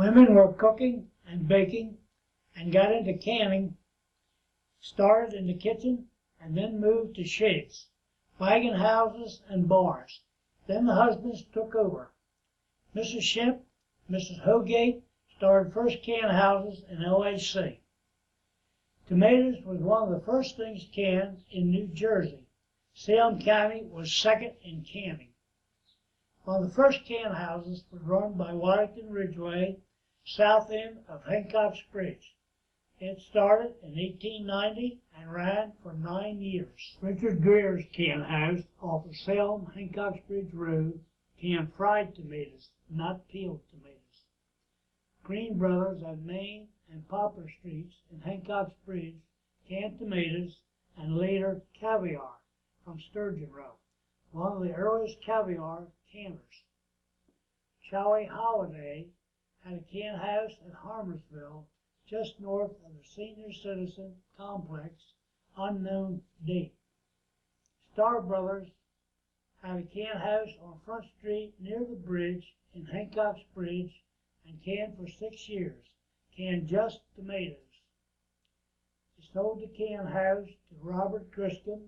Women were cooking and baking and got into canning, started in the kitchen and then moved to sheds, wagon houses, and bars. Then the husbands took over. Mrs. Shemp, Mrs. Hogate started first can houses in LAC. Tomatoes was one of the first things canned in New Jersey. Salem County was second in canning. One of the first can houses was run by Waddington Ridgway, south end of Hancock's Bridge. It started in 1890 and ran for 9 years. Richard Greer's can house off of Salem Hancock's Bridge Road canned fried tomatoes, not peeled tomatoes. Green Brothers on Main and Poplar Streets in Hancock's Bridge canned tomatoes and later caviar from Sturgeon Row, one of the earliest caviar canners. Chowie Holiday had a can house at Harmersville, just north of the Senior Citizen Complex, unknown date. Star Brothers had a can house on Front Street near the bridge in Hancock's Bridge and canned for 6 years, canned just tomatoes. He sold the can house to Robert Griscom,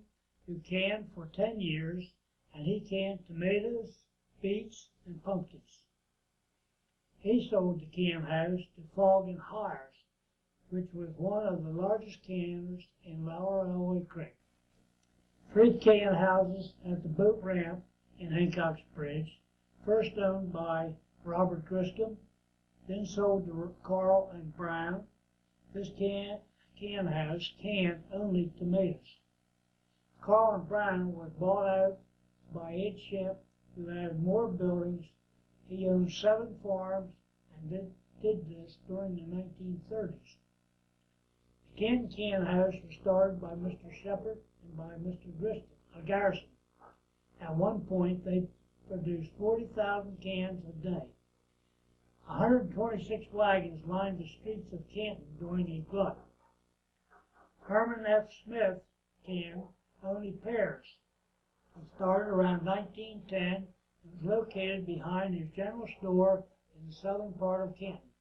who canned for 10 years, and he canned tomatoes, beets, and pumpkins. He sold the can house to Fogg and Hires, which was one of the largest canners in Lower Elway Creek. 3 can houses at the boat ramp in Hancock's Bridge, first owned by Robert Griscom, then sold to Carl and Brown. This can house canned only tomatoes. Carl and Brown was bought out by Ed Shemp, who added more buildings. He owned 7 farms and did this during the 1930s. The Canton Can House was started by Mr. Shepard and by Mr. Garrison. At one point, they produced 40,000 cans a day. 126 wagons lined the streets of Canton during a glut. Herman F. Smith canned only pears. It started around 1910 and was located behind his general store in the southern part of Canton.